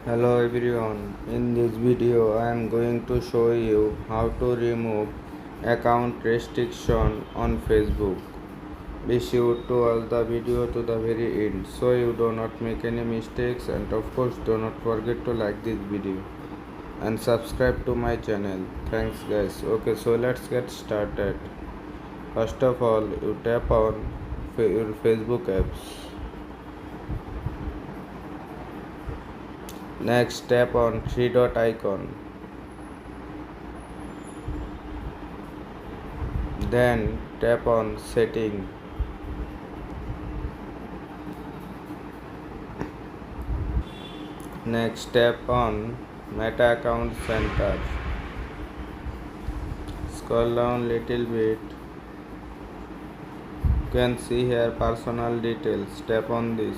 Hello everyone, in this video I am going to show you how to remove account restriction on Facebook. Be sure to watch the video to the very end so you do not make any mistakes, and of course do not forget to like this video and subscribe to my channel. Thanks guys. Okay, so let's get started. First of all, you tap on your Facebook apps. Next, tap on three dot icon. Then tap on setting. Next, tap on Meta Account Center. Scroll down little bit. You can see here personal details. Tap on this.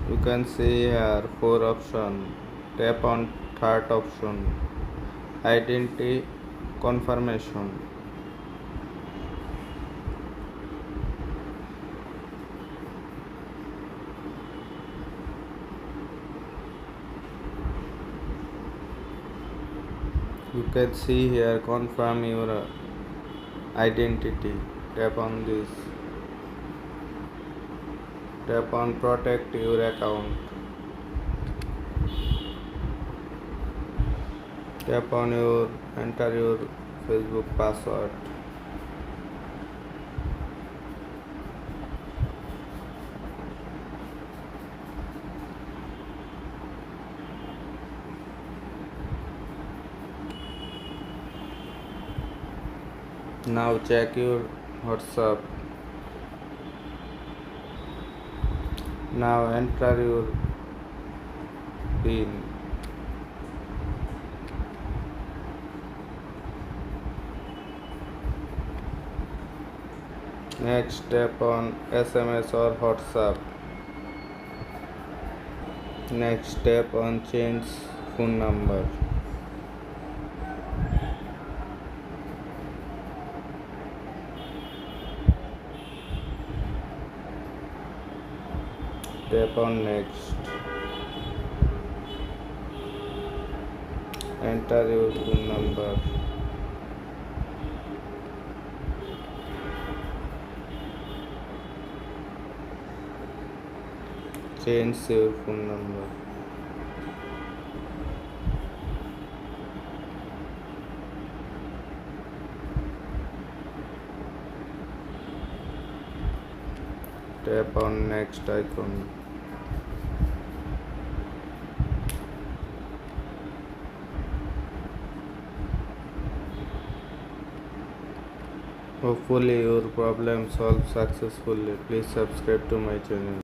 You can see here 4 options. Tap on third option, identity confirmation. You can see here confirm your identity. Tap on this. Tap on protect your account. Tap on your enter your Facebook password. Now check your WhatsApp. Now enter your PIN. Next, tap on SMS or WhatsApp. Next, tap on change phone number. Tap on next. Enter your phone number. Change your phone number. Tap on next icon. Hopefully your problem solved successfully. Please subscribe to my channel.